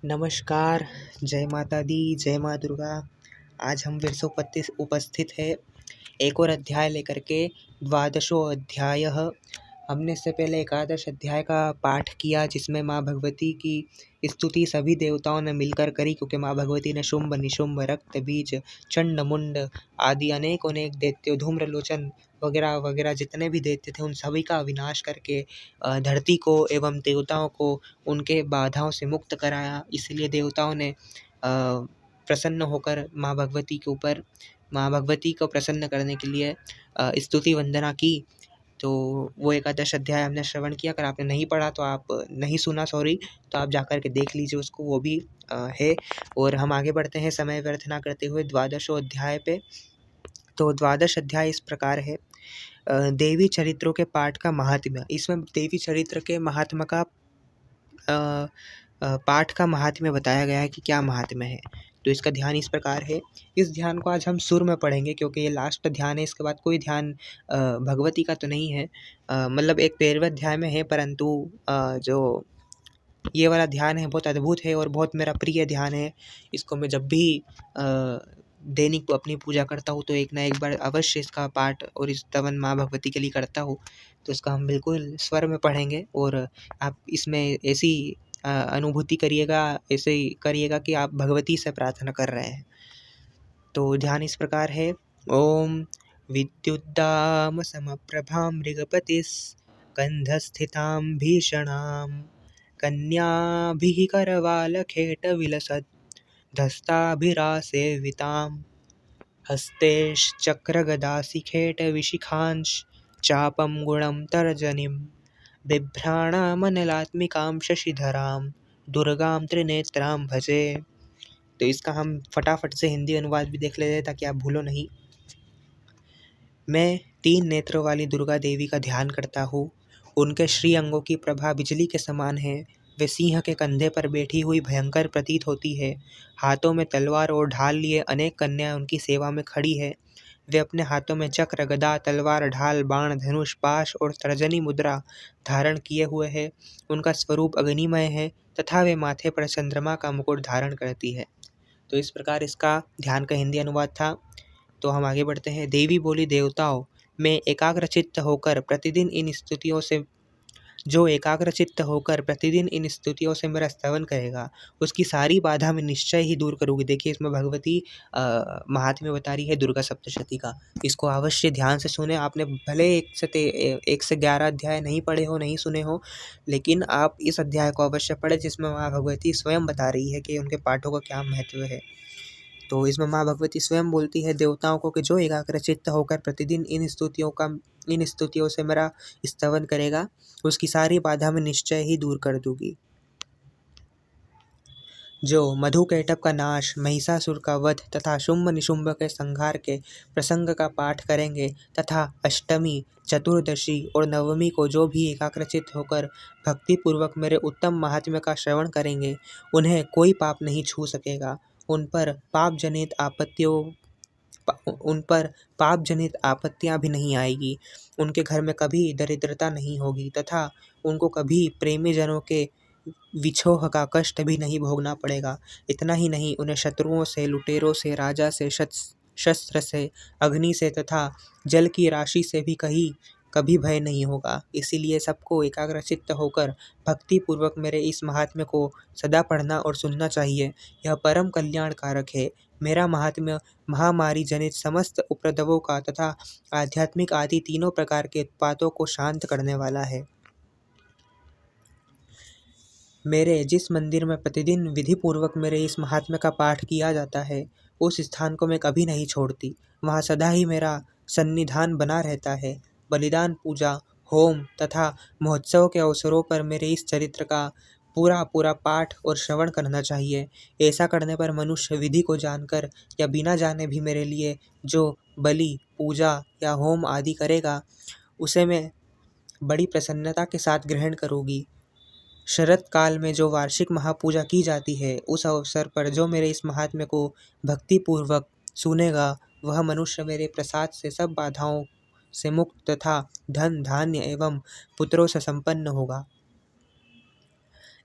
नमस्कार, जय माता दी, जय माँ दुर्गा। आज हम फिर से उपस्थित है एक और अध्याय लेकर के, द्वादशो अध्यायः। हमने इससे पहले एकादश अध्याय का पाठ किया, जिसमें माँ भगवती की स्तुति सभी देवताओं ने मिलकर करी, क्योंकि माँ भगवती ने शुंभ, निशुंभ, रक्त बीज, चंड मुंड आदि अनेक दैत्यों, धूम्रलोचन वगैरह वगैरह जितने भी दैत्य थे, उन सभी का विनाश करके धरती को एवं देवताओं को उनके बाधाओं से मुक्त कराया। इसलिए देवताओं ने प्रसन्न होकर माँ भगवती को प्रसन्न करने के लिए स्तुति वंदना की। तो वो एकादश अध्याय हमने श्रवण किया। अगर आपने नहीं पढ़ा तो आप नहीं सुना, सॉरी, तो आप जाकर के देख लीजिए उसको, वो भी है। और हम आगे बढ़ते हैं समय व्यर्थ ना करते हुए द्वादशो अध्याय पे। तो द्वादश अध्याय इस प्रकार है। देवी चरित्रों के पाठ का महात्म्य। इसमें देवी चरित्र के महात्म्य का पाठ का महात्म्य बताया गया है कि क्या महात्म्य है। तो इसका ध्यान इस प्रकार है। इस ध्यान को आज हम सुर में पढ़ेंगे, क्योंकि ये लास्ट ध्यान है। इसके बाद कोई ध्यान भगवती का तो नहीं है, मतलब एक 13वें अध्याय में है, परंतु जो ये वाला ध्यान है बहुत अद्भुत है और बहुत मेरा प्रिय ध्यान है। इसको मैं जब भी दैनिक अपनी पूजा करता हूँ तो एक ना एक बार अवश्य इसका पाठ और स्तवन माँ भगवती के लिए करता हूँ। तो इसका हम बिल्कुल स्वर में पढ़ेंगे और आप इसमें ऐसी अनुभूति करिएगा, ऐसे ही करिएगा कि आप भगवती से प्रार्थना कर रहे हैं। तो ध्यान इस प्रकार है। ओम विद्युद्दाम समप्रभां मृगपतिस्कन्धस्थितां भीषणां कन्याभिः करवालखेटविलसत् धस्ताभिरासेवितां हस्तैश्चक्रगदाशिखेटविशिखांश्चापं गुणं तर्जनीं बिभ्राणामनलात्मिकां शशिधरां दुर्गां त्रिनेत्रां भजे। तो इसका हम फटाफट से हिंदी अनुवाद भी देख लेते हैं ताकि आप भूलो नहीं। मैं 3 नेत्रों वाली दुर्गा देवी का ध्यान करता हूँ। उनके श्री अंगों की प्रभा बिजली के समान है। वे सिंह के कंधे पर बैठी हुई भयंकर प्रतीत होती है। हाथों में तलवार और ढाल लिए अनेक कन्याएं उनकी सेवा में खड़ी है। वे अपने हाथों में चक्र, गदा, तलवार, ढाल, बाण, धनुष, पाश और तर्जनी मुद्रा धारण किए हुए है। उनका स्वरूप अग्निमय है तथा वे माथे पर चंद्रमा का मुकुट धारण करती है। तो इस प्रकार इसका ध्यान का हिंदी अनुवाद था। तो हम आगे बढ़ते हैं। देवी बोली, देवताओं, मैं एकाग्रचित्त होकर प्रतिदिन इन स्तुतियों से मेरा स्तवन करेगा, उसकी सारी बाधा मैं निश्चय ही दूर करूँगी। देखिए इसमें भगवती महात्म्य बता रही है दुर्गा सप्तशती का। इसको अवश्य ध्यान से सुने। आपने भले 1 से 11 अध्याय नहीं पढ़े हो, नहीं सुने हो, लेकिन आप इस अध्याय को अवश्य पढ़े, जिसमें माँ भगवती स्वयं बता रही है कि उनके पाठों का क्या महत्व है। तो इसमें माँ भगवती स्वयं बोलती है देवताओं को कि जो एकाग्रचित्त होकर प्रतिदिन इन स्तुतियों से मेरा स्तवन करेगा, उसकी सारी बाधा मैं निश्चय ही दूर कर दूंगी। जो मधुकैटभ का नाश, महिषासुर का वध तथा शुंभ निशुंभ के संहार के प्रसंग का पाठ करेंगे तथा अष्टमी, चतुर्दशी और नवमी को जो भी एकाग्रचित्त होकर भक्तिपूर्वक मेरे उत्तम महात्म्य का श्रवण करेंगे, उन्हें कोई पाप नहीं छू सकेगा। उन पर पाप जनित आपत्तियां भी नहीं आएगी। उनके घर में कभी दरिद्रता नहीं होगी तथा उनको कभी प्रेमी जनों के विछोह का कष्ट भी नहीं भोगना पड़ेगा। इतना ही नहीं, उन्हें शत्रुओं से, लुटेरों से, राजा से, शस्त्र से, अग्नि से तथा जल की राशि से भी कभी भय नहीं होगा। इसीलिए सबको एकाग्रचित्त होकर भक्ति पूर्वक मेरे इस महात्म्य को सदा पढ़ना और सुनना चाहिए। यह परम कल्याणकारक है। मेरा महात्म्य महामारी जनित समस्त उपद्रवों का तथा आध्यात्मिक आदि तीनों प्रकार के उत्पातों को शांत करने वाला है। मेरे जिस मंदिर में प्रतिदिन विधि पूर्वक मेरे इस महात्म्य का पाठ किया जाता है, उस स्थान को मैं कभी नहीं छोड़ती। वहाँ सदा ही मेरा सन्निधान बना रहता है। बलिदान, पूजा, होम तथा महोत्सव के अवसरों पर मेरे इस चरित्र का पूरा पाठ और श्रवण करना चाहिए। ऐसा करने पर मनुष्य विधि को जानकर या बिना जाने भी मेरे लिए जो बलि, पूजा या होम आदि करेगा, उसे मैं बड़ी प्रसन्नता के साथ ग्रहण करूँगी। शरत काल में जो वार्षिक महापूजा की जाती है, उस अवसर पर जो मेरे इस महात्म्य को भक्तिपूर्वक सुनेगा, वह मनुष्य मेरे प्रसाद से सब बाधाओं से मुक्त तथा धन, धान्य एवं पुत्रों से संपन्न होगा।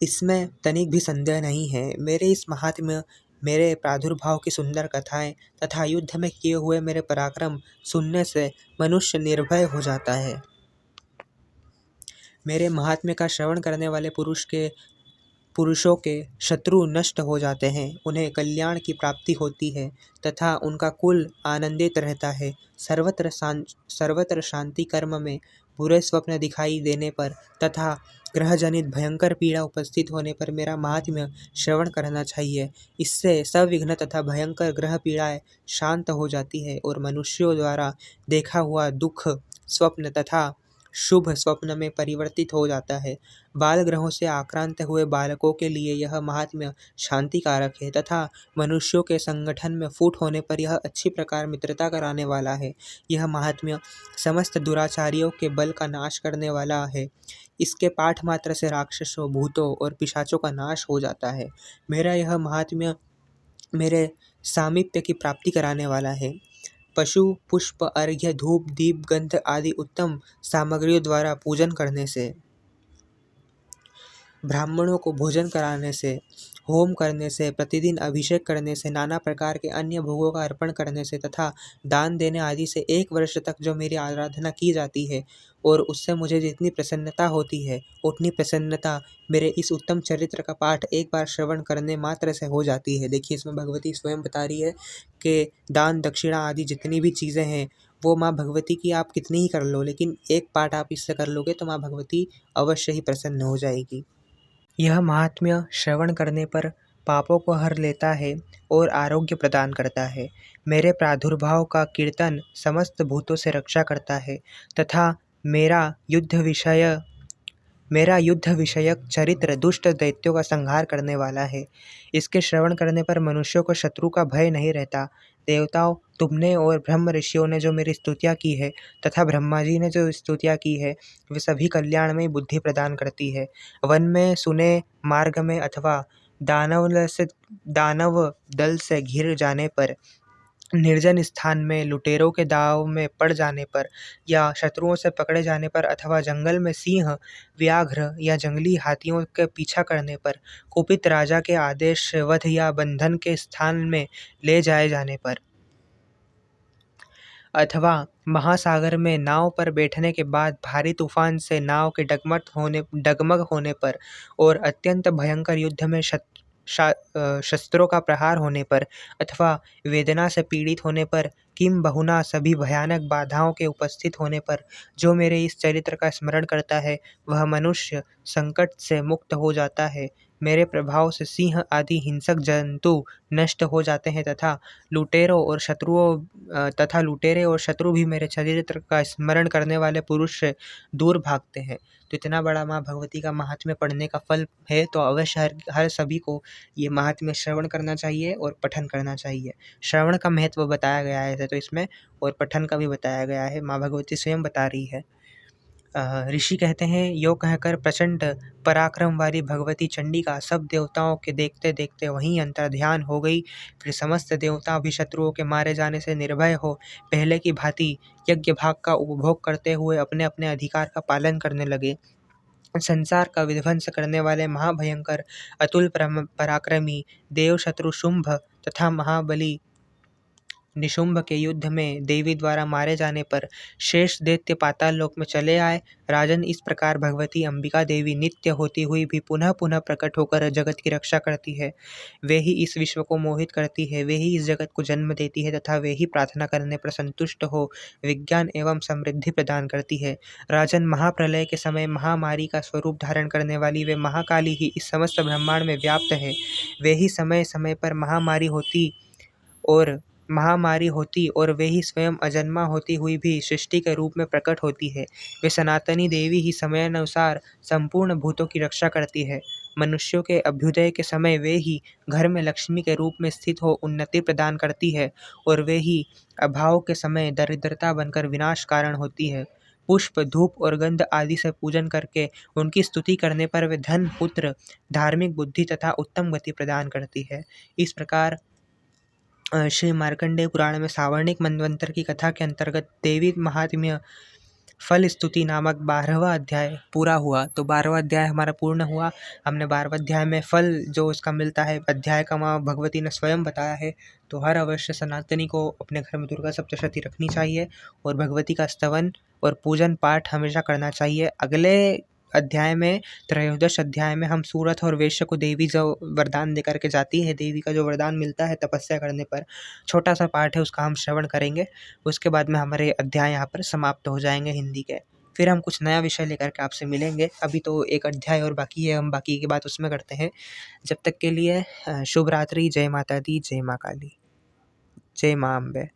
इसमें तनिक भी संदेह नहीं है। मेरे इस महात्म्य, मेरे प्रादुर्भाव की सुंदर कथाएं तथा युद्ध में किए हुए मेरे पराक्रम सुनने से मनुष्य निर्भय हो जाता है। मेरे महात्म्य का श्रवण करने वाले पुरुषों के शत्रु नष्ट हो जाते हैं, उन्हें कल्याण की प्राप्ति होती है तथा उनका कुल आनंदित रहता है। सर्वत्र शांति कर्म में बुरे स्वप्न दिखाई देने पर तथा ग्रह जनित भयंकर पीड़ा उपस्थित होने पर मेरा महात्म्य श्रवण करना चाहिए। इससे सविघ्न तथा भयंकर ग्रह पीड़ाएं शांत हो जाती है और मनुष्यों द्वारा देखा हुआ दुख स्वप्न तथा शुभ स्वप्न में परिवर्तित हो जाता है। बाल ग्रहों से आक्रांत हुए बालकों के लिए यह महात्म्य शांति कारक है तथा मनुष्यों के संगठन में फूट होने पर यह अच्छी प्रकार मित्रता कराने वाला है। यह महात्म्य समस्त दुराचारियों के बल का नाश करने वाला है। इसके पाठ मात्र से राक्षसों, भूतों और पिशाचों का नाश हो जाता है। मेरा यह महात्म्य मेरे सामीप्य की प्राप्ति कराने वाला है। पशु, पुष्प, अर्घ्य, धूप, दीप, गंध आदि उत्तम सामग्रियों द्वारा पूजन करने से, ब्राह्मणों को भोजन कराने से, होम करने से, प्रतिदिन अभिषेक करने से, नाना प्रकार के अन्य भोगों का अर्पण करने से तथा दान देने आदि से 1 वर्ष तक जो मेरी आराधना की जाती है और उससे मुझे जितनी प्रसन्नता होती है, उतनी प्रसन्नता मेरे इस उत्तम चरित्र का पाठ एक बार श्रवण करने मात्र से हो जाती है। देखिए, इसमें भगवती स्वयं बता रही है कि दान, दक्षिणा आदि जितनी भी चीज़ें हैं, वो माँ भगवती की आप कितनी ही कर लो, लेकिन एक पाठ आप इससे कर लोगे तो माँ भगवती अवश्य ही प्रसन्न हो जाएगी। यह महात्म्य श्रवण करने पर पापों को हर लेता है और आरोग्य प्रदान करता है। मेरे प्रादुर्भाव का कीर्तन समस्त भूतों से रक्षा करता है तथा मेरा युद्ध विषयक चरित्र दुष्ट दैत्यों का संहार करने वाला है। इसके श्रवण करने पर मनुष्यों को शत्रु का भय नहीं रहता। देवताओं, तुमने और ब्रह्म ऋषियों ने जो मेरी स्तुतियाँ की है तथा ब्रह्मा जी ने जो स्तुतियाँ की है, वे सभी कल्याणमयी बुद्धि प्रदान करती है। वन में, सुने मार्ग में अथवा दानव दल से घिर जाने पर, निर्जन स्थान में लुटेरों के दाव में पड़ जाने पर या शत्रुओं से पकड़े जाने पर अथवा जंगल में सिंह, व्याघ्र या जंगली हाथियों के पीछा करने पर, कुपित राजा के आदेश से वध या बंधन के स्थान में ले जाए जाने पर, अथवा महासागर में नाव पर बैठने के बाद भारी तूफान से नाव के डगमग होने पर और अत्यंत भयंकर युद्ध में शस्त्रों का प्रहार होने पर अथवा वेदना से पीड़ित होने पर, किम बहुना सभी भयानक बाधाओं के उपस्थित होने पर जो मेरे इस चरित्र का स्मरण करता है, वह मनुष्य संकट से मुक्त हो जाता है। मेरे प्रभाव से सिंह आदि हिंसक जंतु नष्ट हो जाते हैं तथा लुटेरे और शत्रु भी मेरे चरित्र का स्मरण करने वाले पुरुष से दूर भागते हैं। तो इतना बड़ा माँ भगवती का महात्म्य पढ़ने का फल है, तो अवश्य हर सभी को ये महात्म्य श्रवण करना चाहिए और पठन करना चाहिए। श्रवण का महत्व बताया गया है तो इसमें, और पठन का भी बताया गया है। माँ भगवती स्वयं बता रही है। ऋषि कहते हैं, यो कहकर प्रचंड पराक्रम वाली भगवती चंडिका सब देवताओं के देखते देखते वहीं अंतर्ध्यान हो गई। फिर समस्त देवता भी शत्रुओं के मारे जाने से निर्भय हो पहले की भांति यज्ञ भाग का उपभोग करते हुए अपने अपने अधिकार का पालन करने लगे। संसार का विध्वंस करने वाले महाभयंकर अतुल पराक्रमी देव शत्रु शुंभ तथा महाबली निशुंभ के युद्ध में देवी द्वारा मारे जाने पर शेष दैत्य पाताल लोक में चले आए। राजन, इस प्रकार भगवती अंबिका देवी नित्य होती हुई भी पुनः पुनः प्रकट होकर जगत की रक्षा करती है। वे ही इस विश्व को मोहित करती है, वे ही इस जगत को जन्म देती है तथा वे ही प्रार्थना करने पर संतुष्ट हो विज्ञान एवं समृद्धि प्रदान करती है। राजन, महाप्रलय के समय महामारी का स्वरूप धारण करने वाली वे महाकाली ही इस समस्त ब्रह्मांड में व्याप्त है। वे ही समय समय पर महामारी होती और वे ही स्वयं अजन्मा होती हुई भी सृष्टि के रूप में प्रकट होती है। वे सनातनी देवी ही समयानुसार संपूर्ण भूतों की रक्षा करती है। मनुष्यों के अभ्युदय के समय वे ही घर में लक्ष्मी के रूप में स्थित हो उन्नति प्रदान करती है और वे ही अभाव के समय दरिद्रता बनकर विनाश कारण होती है। पुष्प, धूप और गंध आदि से पूजन करके उनकी स्तुति करने पर वे धन, पुत्र, धार्मिक बुद्धि तथा उत्तम गति प्रदान करती है। इस प्रकार श्री मार्कंडेय पुराण में सावर्णिक मनवंतर की कथा के अंतर्गत देवी महात्म्य फल स्तुति नामक 12वां अध्याय पूरा हुआ। तो 12वां अध्याय हमारा पूर्ण हुआ। हमने 12वें अध्याय में फल जो उसका मिलता है अध्याय का माँ भगवती ने स्वयं बताया है। तो हर अवश्य सनातनी को अपने घर में दुर्गा सप्तशती रखनी चाहिए और भगवती का स्तवन और पूजन पाठ हमेशा करना चाहिए। अगले अध्याय में त्रयोदश अध्याय में हम सूरत और वेश्य को देवी जो वरदान दे करके जाती है, देवी का जो वरदान मिलता है तपस्या करने पर, छोटा सा पाठ है उसका हम श्रवण करेंगे। उसके बाद में हमारे अध्याय यहाँ पर समाप्त हो जाएंगे हिंदी के। फिर हम कुछ नया विषय लेकर के आपसे मिलेंगे। अभी तो एक अध्याय और बाकी है, हम बाकी की बात उसमें करते हैं। जब तक के लिए शुभ रात्रि। जय माता दी, जय माँ काली, जय माँ अम्बे।